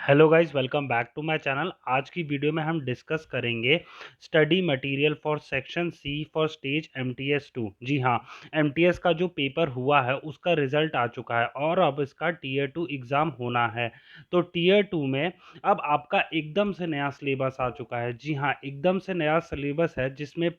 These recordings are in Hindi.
Hello guys, welcome back to my channel. आज की वीडियो में हम डिस्कस करेंगे study material for section C for stage MTS 2। जी हाँ, एमटीएस का जो पेपर हुआ है उसका रिजल्ट आ चुका है और अब इसका टीयर 2 एग्ज़ाम होना है। तो टीयर 2 में अब आपका एकदम से नया सिलेबस आ चुका है। जी हाँ, एकदम से नया सिलेबस है जिसमें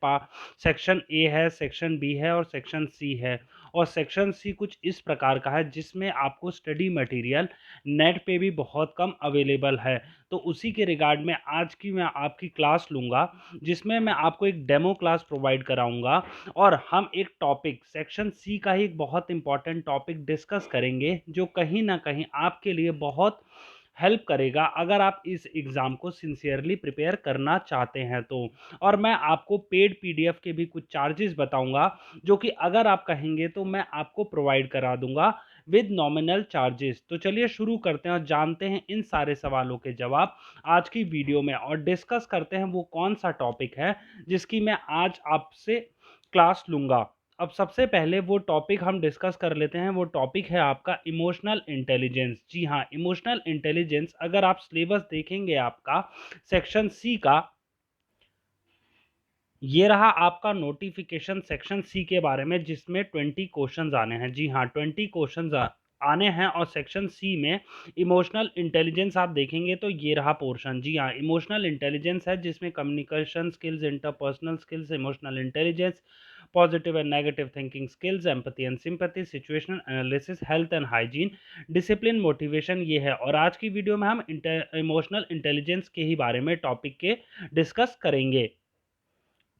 सेक्शन ए है, सेक्शन बी है और सेक्शन सी है। और सेक्शन सी कुछ इस प्रकार का है जिसमें आपको स्टडी मटेरियल नेट पे भी बहुत कम अवेलेबल है। तो उसी के रिगार्ड में आज की मैं आपकी क्लास लूँगा, जिसमें मैं आपको एक डेमो क्लास प्रोवाइड कराऊँगा और हम एक टॉपिक सेक्शन सी का ही एक बहुत इंपॉर्टेंट टॉपिक डिस्कस करेंगे, जो कहीं न कहीं आपके लिए बहुत हेल्प करेगा अगर आप इस एग्ज़ाम को सिंसियरली प्रिपेयर करना चाहते हैं तो। और मैं आपको पेड पीडीएफ के भी कुछ चार्जेस बताऊँगा, जो कि अगर आप कहेंगे तो मैं आपको प्रोवाइड करा दूँगा विद नॉमिनल चार्जेस। तो चलिए शुरू करते हैं और जानते हैं इन सारे सवालों के जवाब आज की वीडियो में और डिस्कस करते हैं वो कौन सा टॉपिक है जिसकी मैं आज आपसे क्लास लूँगा। अब सबसे पहले वो टॉपिक हम डिस्कस कर लेते हैं। वो टॉपिक है आपका इमोशनल इंटेलिजेंस। जी हाँ, इमोशनल इंटेलिजेंस अगर आप सिलेबस देखेंगे आपका सेक्शन सी का, ये रहा आपका नोटिफिकेशन सेक्शन सी के बारे में, जिसमें 20 क्वेश्चंस आने हैं। जी हाँ, 20 क्वेश्चंस आने हैं और सेक्शन सी में इमोशनल इंटेलिजेंस आप देखेंगे तो ये रहा पोर्शन। जी हाँ, इमोशनल इंटेलिजेंस है जिसमें communication skills, interpersonal skills, emotional intelligence, positive and negative thinking skills, empathy and sympathy, situational analysis, health and hygiene, discipline, motivation, ये है। और आज की वीडियो में हम इमोशनल इंटेलिजेंस के ही बारे में टॉपिक के डिस्कस करेंगे।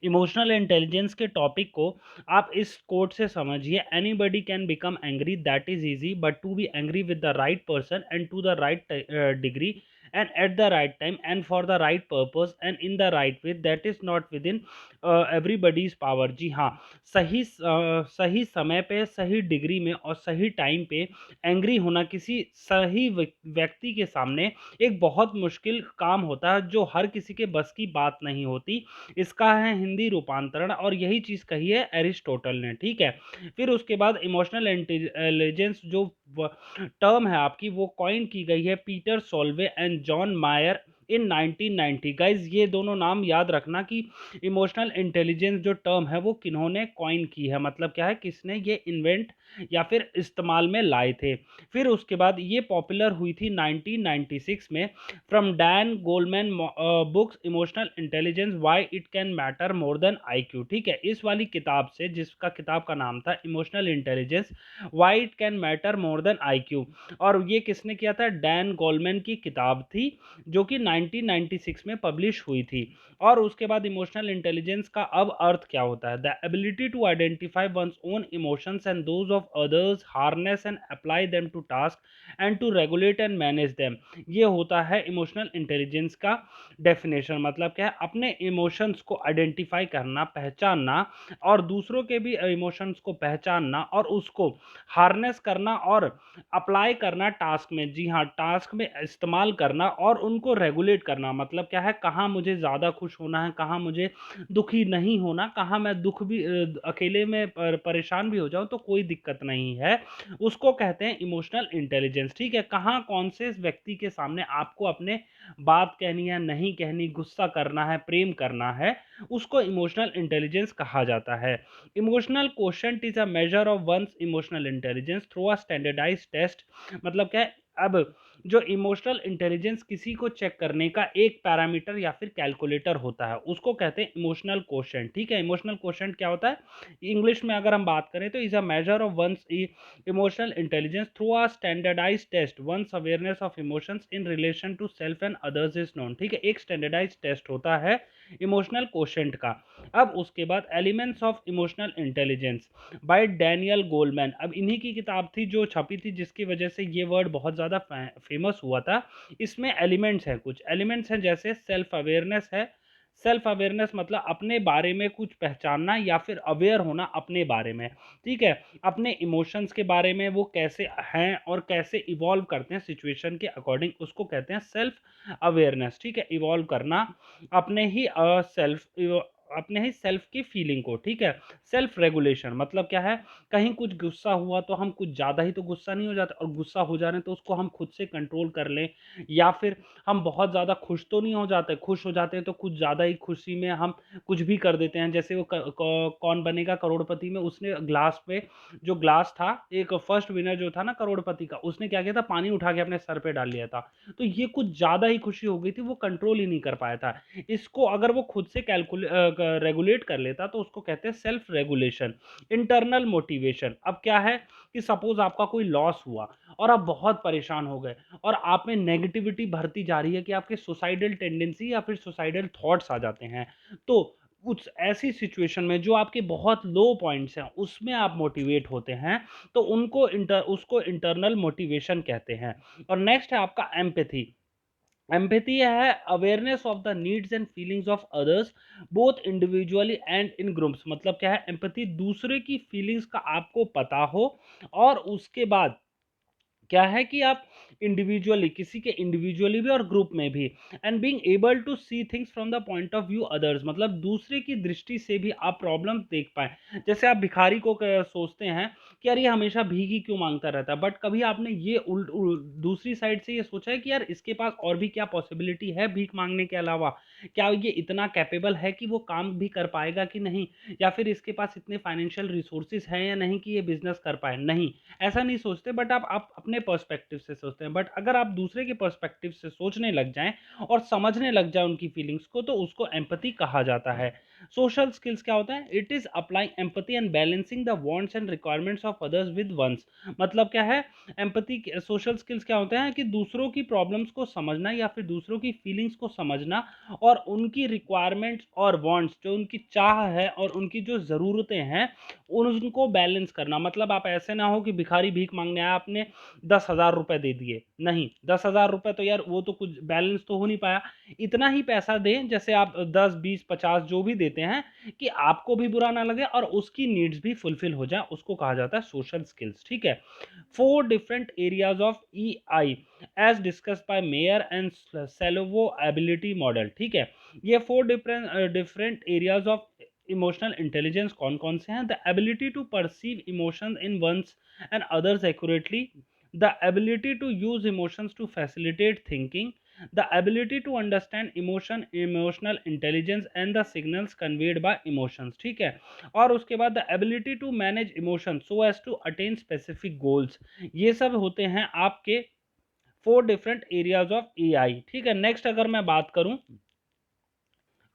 इमोशनल इंटेलिजेंस के टॉपिक को आप इस कोट से समझिए, anybody can become angry, that is easy, but to be angry with the right person and to the right degree and at the right time and for the right purpose and in the right way, that is not within everybody's power. जी हाँ, सही समय पे, सही डिग्री में और सही टाइम पे एंग्री होना किसी सही व्यक्ति के सामने एक बहुत मुश्किल काम होता है, जो हर किसी के बस की बात नहीं होती। इसका है हिंदी रूपांतरण और यही चीज़ कही है एरिस्टोटल ने। ठीक है, फिर उसके बाद इमोशनल इंटेलिजेंस जो टर्म है आपकी, वो कॉइन की गई है Peter Solvay and John Mayar in 1990। Guys, ये दोनों नाम याद रखना कि इमोशनल इंटेलिजेंस जो टर्म है वो किन्होंने कॉइन की है, मतलब क्या है, किसने ये इन्वेंट या फिर इस्तेमाल में लाए थे। फिर उसके बाद ये पॉपुलर हुई थी 1996 में, from Dan Goleman books emotional intelligence why it can matter more than IQ. ठीक है, इस वाली किताब से, जिसका किताब का नाम था emotional intelligence why it can matter more than IQ, और ये किसने किया था, डैन गोलमैन की किताब थी जो कि 1996 में पब्लिश हुई थी। और उसके बाद इमोशनल इंटेलिजेंस का अब अर्थ क्या होता है, the ability to identify one's own emotions and those of others, harness and apply them to task and to regulate and manage them. ये होता है इमोशनल इंटेलिजेंस का डेफिनेशन। मतलब क्या है, अपने इमोशंस को आइडेंटिफाई करना, पहचानना और दूसरों के भी इमोशंस को पहचानना और उसको हार्नेस करना और अप्लाई करना टास्क में। जी हाँ, टास्क में इस्तेमाल करना और उनको रेगुलेट करना। मतलब क्या है, कहाँ मुझे ज़्यादा खुश होना है, कहाँ मुझे दुखी नहीं होना, कहाँ मैं दुख भी अकेले में परेशान भी हो जाऊँ तो कोई दिक्कत नहीं है, उसको कहते हैं इमोशनल इंटेलिजेंस। ठीक है, कहाँ कौन से व्यक्ति के सामने आपको अपने बात कहनी है, नहीं कहनी, गुस्सा करना है, प्रेम करना है, उसको इमोशनल इंटेलिजेंस कहा जाता है। Emotional quotient is a measure of one's emotional intelligence through a standardised test. मतलब क्या है, अब जो इमोशनल इंटेलिजेंस किसी को चेक करने का एक पैरामीटर या फिर कैलकुलेटर होता है, उसको कहते हैं इमोशनल क्वोशंट। ठीक है, इमोशनल क्वोशंट क्या होता है, इंग्लिश में अगर हम बात करें तो is a measure of one's emotional intelligence through a standardised test one's awareness of emotions in relation to self and others is known. ठीक है, एक स्टैंडर्डाइज्ड टेस्ट होता है इमोशनल क्वोशंट का। अब उसके बाद elements of emotional intelligence bye Daniel Goleman. अब इन्हीं की किताब थी जो छपी थी, जिसकी वजह से ये वर्ड बहुत ज़्यादा फेमस हुआ था। इसमें एलिमेंट्स हैं, कुछ एलिमेंट्स हैं जैसे सेल्फ अवेयरनेस है। सेल्फ अवेयरनेस मतलब अपने बारे में कुछ पहचानना या फिर अवेयर होना अपने बारे में। ठीक है, अपने इमोशंस के बारे में वो कैसे हैं और कैसे इवॉल्व करते हैं सिचुएशन के अकॉर्डिंग, उसको कहते हैं सेल्फ अवेयरनेस। ठीक है, इवॉल्व करना अपने ही सेल्फ अपने ही सेल्फ की फीलिंग को, ठीक है। सेल्फ रेगुलेशन मतलब क्या है, कहीं कुछ गुस्सा हुआ तो हम कुछ ज़्यादा ही तो गुस्सा नहीं हो जाते, और गुस्सा हो जा रहे हैं तो उसको हम खुद से कंट्रोल कर लें। या फिर हम बहुत ज़्यादा खुश तो नहीं हो जाते, खुश हो जाते हैं तो कुछ ज़्यादा ही खुशी में हम कुछ भी कर देते हैं। जैसे वो कौन बनेगा करोड़पति में, उसने ग्लास पे, जो ग्लास था, एक फर्स्ट विनर जो था ना करोड़पति का, उसने क्या किया था, पानी उठा के अपने सर पे डाल लिया था। तो ये कुछ ज़्यादा ही खुशी हो गई थी, वो कंट्रोल ही नहीं कर पाया था। इसको अगर वो खुद से रेगुलेट कर लेता तो उसको कहते हैं सेल्फ रेगुलेशन। इंटरनल मोटिवेशन, अब क्या है कि सपोज आपका कोई लॉस हुआ और आप बहुत परेशान हो गए और आप में नेगेटिविटी भरती जा रही है कि आपके सुसाइडल टेंडेंसी या फिर सुसाइडल थॉट्स आ जाते हैं। तो उस ऐसी सिचुएशन में जो आपके बहुत लो पॉइंट्स हैं उसमें आप मोटिवेट होते हैं, तो उसको इंटरनल मोटिवेशन कहते हैं। और नेक्स्ट है आपका एम्पैथी। एम्पैथी है awareness of the needs and feelings of others both individually and in groups. मतलब क्या है, एम्पैथी दूसरे की फीलिंग्स का आपको पता हो, और उसके बाद क्या है कि आप इंडिविजुअली, किसी के इंडिविजुअली भी और ग्रुप में भी, and being able to see things from the point of view others, मतलब दूसरे की दृष्टि से भी आप प्रॉब्लम देख पाए। जैसे आप भिखारी को सोचते हैं कि यार ये हमेशा भीख ही क्यों मांगता रहता है, बट कभी आपने ये दूसरी साइड से ये सोचा है कि यार इसके पास और भी क्या पॉसिबिलिटी है भीख मांगने के अलावा, क्या ये इतना कैपेबल है कि वो काम भी कर पाएगा कि नहीं, या फिर इसके पास इतने फाइनेंशियल रिसोर्सेज हैं या नहीं कि ये बिजनेस कर पाए। नहीं, ऐसा नहीं सोचते, बट आप अपने पर्सपेक्टिव से सोचते हैं। बट अगर आप दूसरे के पर्सपेक्टिव से सोचने लग जाएं और समझने लग जाएं उनकी फीलिंग्स को, तो उसको एम्पैथी कहा जाता है। सोशल स्किल्स क्या होता है, it is applying empathy and balancing the wants and requirements of others with one's. मतलब क्या है, एम्पैथी, सोशल स्किल्स क्या होते हैं कि दूसरों की प्रॉब्लम्स को समझना या फिर दूसरों की फीलिंग्स को समझना, और उनकी रिक्वायरमेंट्स और वांट्स, जो उनकी चाह है और उनकी जो ज़रूरतें हैं, उनको बैलेंस करना। मतलब आप ऐसे ना हो कि भिखारी भीख मांगने आया, आपने 10,000 रुपए दे दिए, नहीं, 10,000 रुपए तो यार वो तो कुछ बैलेंस तो हो नहीं पाया। इतना ही पैसा दें जैसे आप 10, 20, 50 जो भी देते हैं, कि आपको भी बुरा ना लगे और उसकी नीड्स भी फुलफिल हो जाए, उसको कहा जाता है सोशल स्किल्स, ठीक है। 4 different areas of EI as discussed by Mayer and Salovey ability model, ठीक है। ये 4 different areas of emotional intelligence कौन कौन से हैं? The ability to perceive emotions in one's and others accurately, the ability to use emotions to facilitate thinking, the ability to understand emotional intelligence and the signals conveyed by emotions, ठीक है। और उसके बाद the ability to manage emotions so as to attain specific goals। ये सब होते हैं आपके 4 डिफरेंट एरियाज ऑफ AI, ठीक है। नेक्स्ट अगर मैं बात करूं,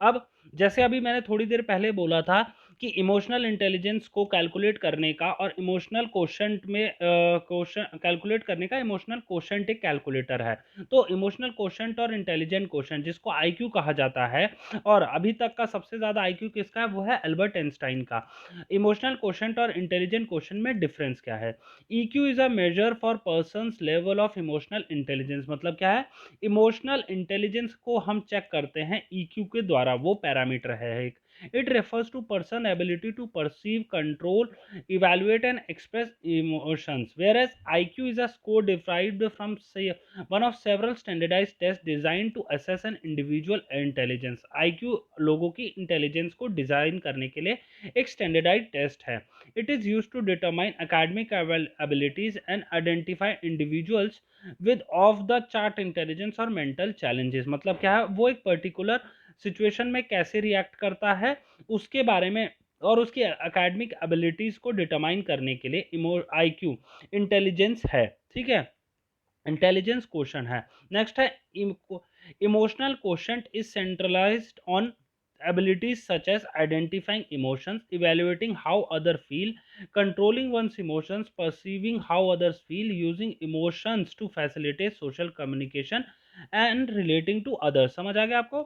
अब जैसे अभी मैंने थोड़ी देर पहले बोला था कि इमोशनल इंटेलिजेंस को कैलकुलेट करने का और इमोशनल कोशेंट में क्वेश्चन कैलकुलेट करने का इमोशनल कोशेंट एक कैलकुलेटर है। तो इमोशनल कोशेंट और इंटेलिजेंट कोशेंट, जिसको IQ कहा जाता है, और अभी तक का सबसे ज़्यादा IQ किसका है, वो है एल्बर्ट आइंस्टाइन का। इमोशनल कोशेंट और इंटेलिजेंट कोशेंट में डिफरेंस क्या है? EQ is a measure for person's level of emotional intelligence. मतलब क्या है, इमोशनल इंटेलिजेंस को हम चेक करते हैं EQ के द्वारा, वो पैरामीटर है एक। It refers to person ability to perceive, control, evaluate and express emotions, whereas IQ is a score derived from say one of several standardized tests designed to assess an individual intelligence। IQ लोगों की इंटेलिजेंस को डिजाइन करने के लिए एक स्टैंडर्डाइज टेस्ट है। It is used to determine academic abilities and identify individuals with of the chart intelligence और मेंटल चैलेंजेस। मतलब क्या है, वो एक पर्टिकुलर सिचुएशन में कैसे रिएक्ट करता है उसके बारे में, और उसकी एकेडमिक एबिलिटीज को डिटरमाइन करने के लिए IQ इंटेलिजेंस है, ठीक है, इंटेलिजेंस क्वेश्चन है। नेक्स्ट है emotional question is centralised on abilities such as identifying emotions, evaluating how others feel, controlling one's emotions, perceiving how others feel, using emotions to facilitate social communication and relating to others. समझ आ गया आपको?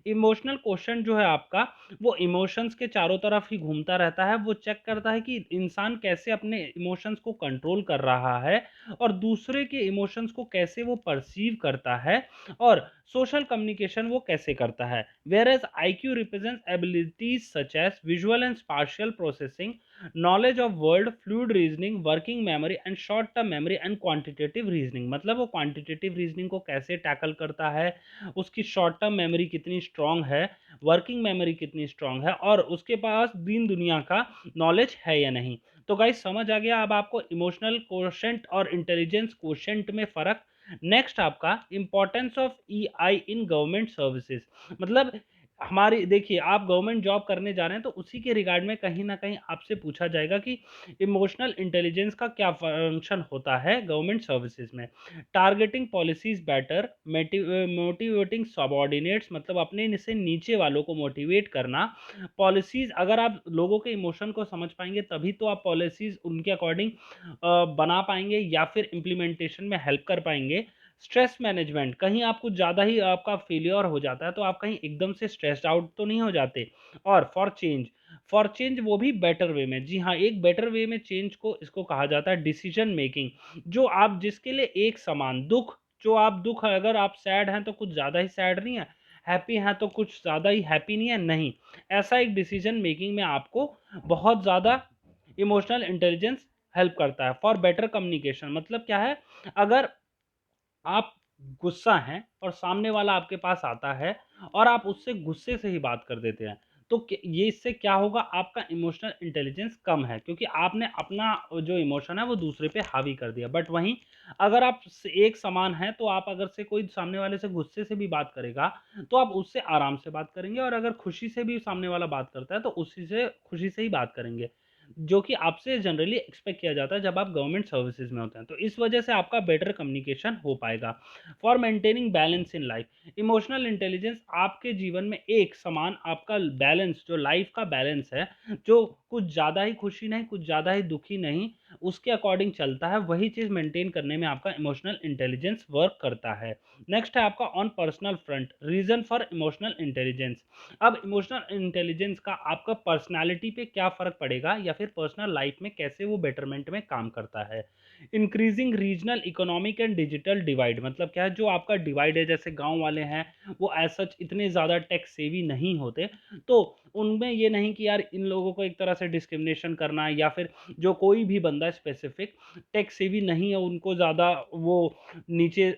इमोशनल क्वेश्चन जो है आपका, वो इमोशंस के चारों तरफ ही घूमता रहता है। वो चेक करता है कि इंसान कैसे अपने इमोशंस को कंट्रोल कर रहा है और दूसरे के इमोशंस को कैसे वो परसीव करता है, और सोशल कम्युनिकेशन वो कैसे करता है। Whereas IQ represents abilities such as visual and spatial processing, knowledge of world, fluid reasoning, working memory and short term memory and quantitative reasoning, मतलब वो क्वांटिटेटिव रीजनिंग को कैसे टैकल करता है, उसकी शॉर्ट टर्म मेमोरी कितनी स्ट्रांग है, वर्किंग मेमोरी कितनी स्ट्रांग है, और उसके पास दीन दुनिया का नॉलेज है या नहीं। तो गाइस समझ आ गया अब आपको इमोशनल कोशेंट और इंटेलिजेंस कोशेंट में फ़र्क। नेक्स्ट आपका importance of EI in government services, मतलब हमारी देखिए आप गवर्नमेंट जॉब करने जा रहे हैं तो उसी के रिगार्ड में कहीं ना कहीं आपसे पूछा जाएगा कि इमोशनल इंटेलिजेंस का क्या फंक्शन होता है गवर्नमेंट सर्विसेज में। Targeting policies better, motivating subordinates, मतलब अपने से नीचे वालों को मोटिवेट करना। पॉलिसीज, अगर आप लोगों के इमोशन को समझ पाएंगे तभी तो आप पॉलिसीज उनके अकॉर्डिंग बना पाएंगे या फिर इम्प्लीमेंटेशन में हेल्प कर पाएंगे। स्ट्रेस मैनेजमेंट, कहीं आप कुछ ज़्यादा ही आपका फेलियर हो जाता है तो आप कहीं एकदम से स्ट्रेस्ड आउट तो नहीं हो जाते। और फॉर चेंज वो भी बेटर वे में, जी हाँ, एक बेटर वे में चेंज को इसको कहा जाता है डिसीजन मेकिंग। जो आप जिसके लिए एक समान दुख, जो आप दुख, अगर आप सैड हैं तो कुछ ज़्यादा ही सैड नहीं है, हैप्पी हैं तो कुछ ज़्यादा ही हैप्पी नहीं है, नहीं, ऐसा एक डिसीजन मेकिंग में आपको बहुत ज़्यादा इमोशनल इंटेलिजेंस हेल्प करता है। फॉर बेटर कम्युनिकेशन, मतलब क्या है, अगर आप गुस्सा हैं और सामने वाला आपके पास आता है और आप उससे गुस्से से ही बात कर देते हैं, तो ये इससे क्या होगा, आपका इमोशनल इंटेलिजेंस कम है क्योंकि आपने अपना जो इमोशन है वो दूसरे पे हावी कर दिया। बट वहीं अगर आप एक समान हैं तो आप अगर से कोई सामने वाले से गुस्से से भी बात करेगा तो आप उससे आराम से बात करेंगे, और अगर खुशी से भी सामने वाला बात करता है तो उसी से खुशी से ही बात करेंगे, जो कि आपसे जनरली एक्सपेक्ट किया जाता है जब आप गवर्नमेंट सर्विसेज में होते हैं। तो इस वजह से आपका बेटर कम्युनिकेशन हो पाएगा। For maintaining balance in life, emotional intelligence आपके जीवन में एक समान आपका बैलेंस, जो लाइफ का बैलेंस है, जो कुछ ज़्यादा ही खुशी नहीं कुछ ज़्यादा ही दुखी नहीं, उसके अकॉर्डिंग चलता है, वही चीज़ मेंटेन करने में आपका इमोशनल इंटेलिजेंस वर्क करता है। नेक्स्ट है आपका on personal front, reason for emotional intelligence. अब इमोशनल इंटेलिजेंस का आपका पर्सनालिटी पे क्या फ़र्क पड़ेगा या फिर पर्सनल लाइफ में कैसे वो बेटरमेंट में काम करता है। Increasing regional economic and digital divide, मतलब क्या है, जो आपका डिवाइड है, जैसे गांव वाले हैं वो एज सच इतने ज़्यादा टेक सेवी नहीं होते, तो उनमें ये नहीं कि यार इन लोगों को एक तरह से डिस्क्रिमिनेशन करना, या फिर जो कोई भी बंदा स्पेसिफिक टेक सेवी नहीं है उनको ज़्यादा वो नीचे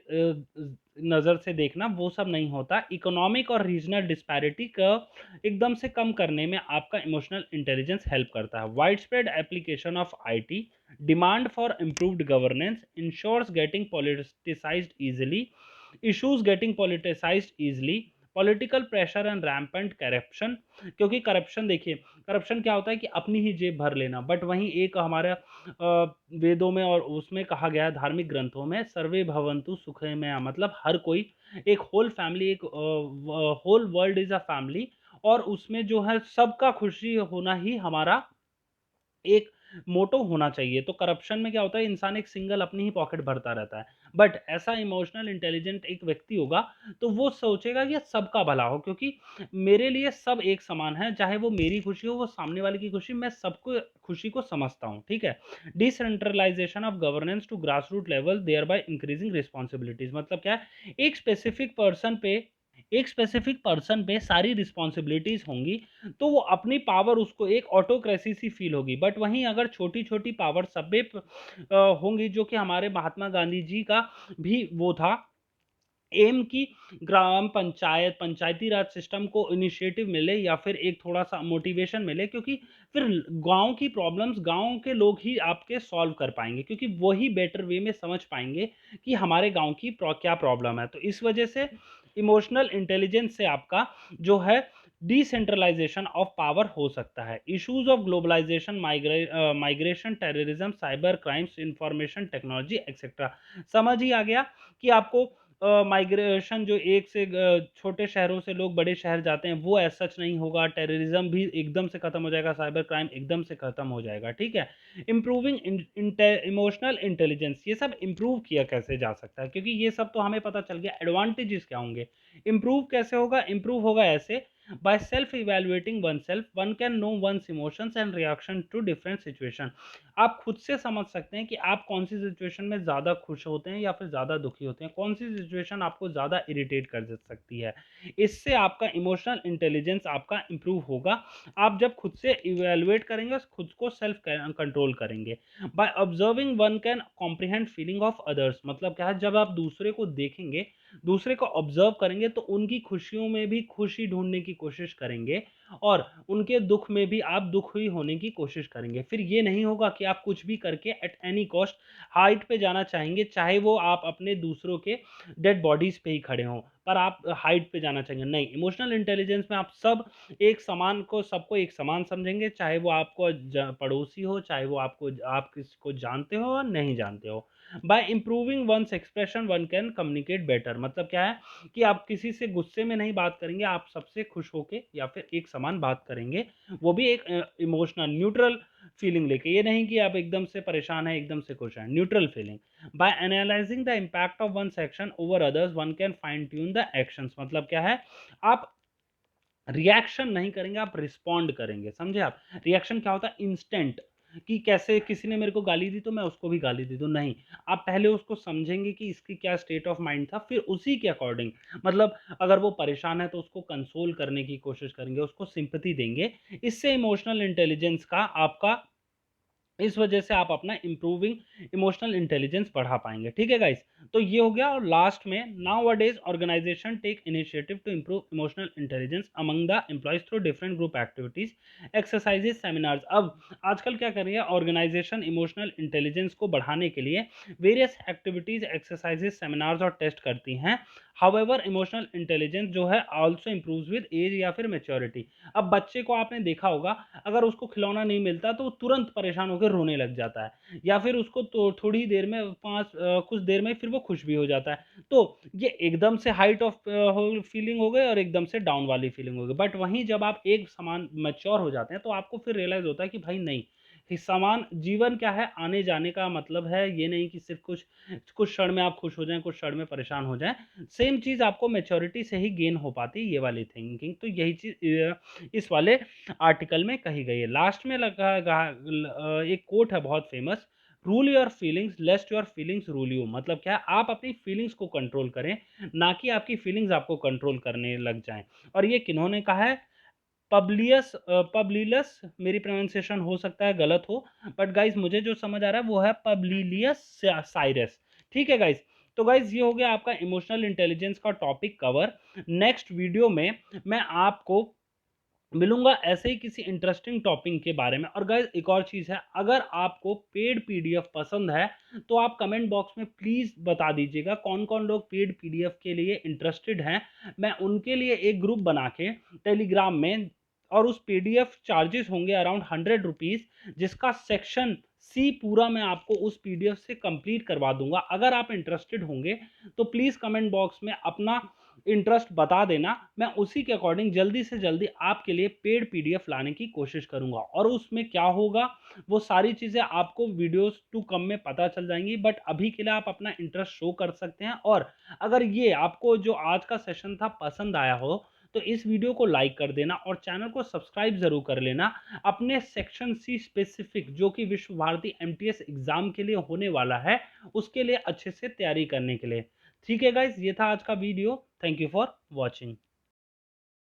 नज़र से देखना, वो सब नहीं होता। इकोनॉमिक और रीजनल डिस्पैरिटी का एकदम से कम करने में आपका इमोशनल इंटेलिजेंस हेल्प करता है। Widespread application of IT, demand for improved governance, ensures getting politicised easily, issues getting politicised easily, political pressure and rampant corruption, क्योंकि करप्शन देखिए, करप्शन क्या होता है कि अपनी ही जेब भर लेना, बट वहीं एक हमारा वेदों में और उसमें कहा गया है, धार्मिक ग्रंथों में, सर्वे भवंतु सुखमय, मतलब हर कोई, एक होल फैमिली, एक whole world is a family, और उसमें जो है सबका खुशी होना ही हमारा एक मोटो होना चाहिए। तो करप्शन में क्या होता है, इंसान एक सिंगल अपनी ही पॉकेट भरता रहता है। बट ऐसा इमोशनल इंटेलिजेंट एक व्यक्ति होगा तो वो सोचेगा कि सबका भला हो, क्योंकि मेरे लिए सब एक समान है, चाहे वो मेरी खुशी हो वो सामने वाले की खुशी, मैं सबको खुशी को समझता हूँ, ठीक है। Decentralisation of governance to grass root level, thereby increasing responsibilities, मतलब क्या है, एक स्पेसिफिक पर्सन पे सारी रिस्पॉन्सिबिलिटीज होंगी, तो वो अपनी पावर, उसको एक ऑटोक्रेसी सी फील होगी। बट वहीं अगर छोटी छोटी पावर सब पे होंगी, जो कि हमारे महात्मा गांधी जी का भी वो था एम की, ग्राम पंचायत, पंचायती राज सिस्टम को इनिशिएटिव मिले या फिर एक थोड़ा सा मोटिवेशन मिले, क्योंकि फिर गांव की प्रॉब्लम्स गांव के लोग ही आपके सॉल्व कर पाएंगे, क्योंकि वही बेटर वे में समझ पाएंगे कि हमारे गांव की क्या प्रॉब्लम है। तो इस वजह से इमोशनल इंटेलिजेंस से आपका जो है डिसेंट्रलाइजेशन ऑफ पावर हो सकता है। Issues of globalisation, migration, terrorism, cyber crimes, information technology etcetera, समझ ही आ गया कि आपको माइग्रेशन, जो एक से छोटे शहरों से लोग बड़े शहर जाते हैं, वो ऐसा सच नहीं होगा, टेररिज्म भी एकदम से खत्म हो जाएगा, साइबर क्राइम एकदम से खत्म हो जाएगा, ठीक है। इंप्रूविंग इमोशनल इंटेलिजेंस, ये सब इंप्रूव किया कैसे जा सकता है, क्योंकि ये सब तो हमें पता चल गया, एडवांटेजेस क्या होंगे। इंप्रूव कैसे होगा, इंप्रूव होगा ऐसे, by self evaluating oneself one can know one's emotions and reaction to different situation. आप खुद से समझ सकते हैं कि आप कौन सी सिचुएशन में ज़्यादा खुश होते हैं या फिर ज़्यादा दुखी होते हैं, कौन सी सिचुएशन आपको ज़्यादा इरिटेट कर सकती है। इससे आपका इमोशनल इंटेलिजेंस आपका इम्प्रूव होगा। आप जब खुद से इवैल्यूएट करेंगे, खुद को सेल्फ कंट्रोल करेंगे। By observing one can comprehend feeling of others, मतलब क्या है, जब आप दूसरे को देखेंगे, दूसरे को ऑब्जर्व करेंगे तो उनकी खुशियों में भी खुशी ढूंढने की कोशिश करेंगे और उनके दुख में भी आप दुखी होने की कोशिश करेंगे। फिर ये नहीं होगा कि आप कुछ भी करके एट एनी कॉस्ट हाइट पे जाना चाहेंगे, चाहे वो आप अपने दूसरों के डेड बॉडीज पे ही खड़े हों, पर आप हाइट पे जाना चाहेंगे नहीं। इमोशनल इंटेलिजेंस में आप सब एक समान को, सबको एक समान समझेंगे, चाहे वो आपको पड़ोसी हो, चाहे वो आपको, आप किसको जानते हो और नहीं जानते हो। By improving one's expression one can communicate better, मतलब क्या है कि आप किसी से गुस्से में नहीं बात करेंगे, आप सबसे खुश होके या फिर एक समान बात करेंगे, वो भी एक इमोशनल न्यूट्रल फीलिंग लेके, ये नहीं कि आप एकदम से परेशान है एकदम से खुश हैं, neutral feeling. By analysing the impact of one action over others one can fine tune the actions, मतलब क्या है, आप रिएक्शन नहीं करेंगे, आप रिस्पॉन्ड करेंगे। समझे आप? रिएक्शन क्या होता है? इंस्टेंट, कि कैसे किसी ने मेरे को गाली दी तो मैं उसको भी गाली दे दूं, नहीं। आप पहले उसको समझेंगे कि इसकी क्या स्टेट ऑफ माइंड था, फिर उसी के अकॉर्डिंग, मतलब अगर वो परेशान है तो उसको कंसोल करने की कोशिश करेंगे, उसको सिंपैथी देंगे। इससे इमोशनल इंटेलिजेंस का आपका, इस वजह से आप अपना इंप्रूविंग इमोशनल इंटेलिजेंस बढ़ा पाएंगे। ठीक है गाइस, तो ये हो गया। और लास्ट में, nowadays organisation take initiative to improve emotional intelligence among the employees through different group activities, exercises, seminars. अब आजकल क्या कर रही है ऑर्गेनाइजेशन इमोशनल इंटेलिजेंस को बढ़ाने के लिए वेरियस एक्टिविटीज, एक्सरसाइजेस, सेमिनार्स और टेस्ट करती हैं। हाउएवर इमोशनल इंटेलिजेंस जो है आल्सो इंप्रूव्स विद एज या फिर मैच्योरिटी। अब बच्चे को आपने देखा होगा, अगर उसको खिलौना नहीं मिलता तो वो तुरंत परेशान होकर रोने लग जाता है, या फिर उसको तो थोड़ी देर में कुछ देर में फिर वो खुश भी हो जाता है। तो ये एकदम से हाइट ऑफ फीलिंग हो गई और एकदम से डाउन वाली फीलिंग हो गई। बट वहीं जब आप एक समान मैच्योर हो जाते हैं तो आपको फिर रियलाइज होता है कि भाई नहीं, कि समान जीवन क्या है, आने जाने का मतलब है, ये नहीं कि सिर्फ कुछ कुछ क्षण में आप खुश हो जाएं, कुछ क्षण में परेशान हो जाएं। सेम चीज़ आपको मैच्योरिटी से ही गेन हो पाती है, ये वाली थिंकिंग। तो यही चीज़ इस वाले आर्टिकल में कही गई है। लास्ट में लगा एक कोट है बहुत famous, rule your feelings lest your feelings rule you, मतलब क्या है, आप अपनी फीलिंग्स को कंट्रोल करें, ना कि आपकी फीलिंग्स आपको कंट्रोल करने लग जाएं। और ये किन्होंने कहा है? पब्लियस, मेरी प्रोनाउंसिएशन हो सकता है गलत हो, बट गाइज मुझे जो समझ आ रहा है वो है पब्लिलियस साइरस। ठीक है गाइज, तो गाइज ये हो गया आपका इमोशनल इंटेलिजेंस का टॉपिक कवर। नेक्स्ट वीडियो में मैं आपको मिलूंगा ऐसे ही किसी इंटरेस्टिंग टॉपिक के बारे में। और गाइज एक और चीज़ है, अगर आपको पेड पीडीएफ पसंद है तो आप कमेंट बॉक्स में प्लीज़ बता दीजिएगा कौन कौन लोग पेड पीडीएफ के लिए इंटरेस्टेड हैं। मैं उनके लिए एक ग्रुप बना के टेलीग्राम में, और उस पीडीएफ चार्जेस होंगे अराउंड 100 रुपीज़, जिसका सेक्शन सी पूरा मैं आपको उस पीडीएफ से कंप्लीट करवा दूंगा। अगर आप इंटरेस्टेड होंगे तो प्लीज़ कमेंट बॉक्स में अपना इंटरेस्ट बता देना, मैं उसी के अकॉर्डिंग जल्दी से जल्दी आपके लिए पेड पीडीएफ लाने की कोशिश करूंगा। और उसमें क्या होगा वो सारी चीज़ें आपको वीडियोस टू कम में पता चल जाएंगी। बट अभी के लिए आप अपना इंटरेस्ट शो कर सकते हैं। और अगर ये आपको जो आज का सेशन था पसंद आया हो तो इस वीडियो को लाइक कर देना और चैनल को सब्सक्राइब जरूर कर लेना, अपने सेक्शन सी स्पेसिफिक जो कि विश्व भारती एमटीएस एग्जाम के लिए होने वाला है, उसके लिए अच्छे से तैयारी करने के लिए। ठीक है गाइज, ये था आज का video. Thank you for watching.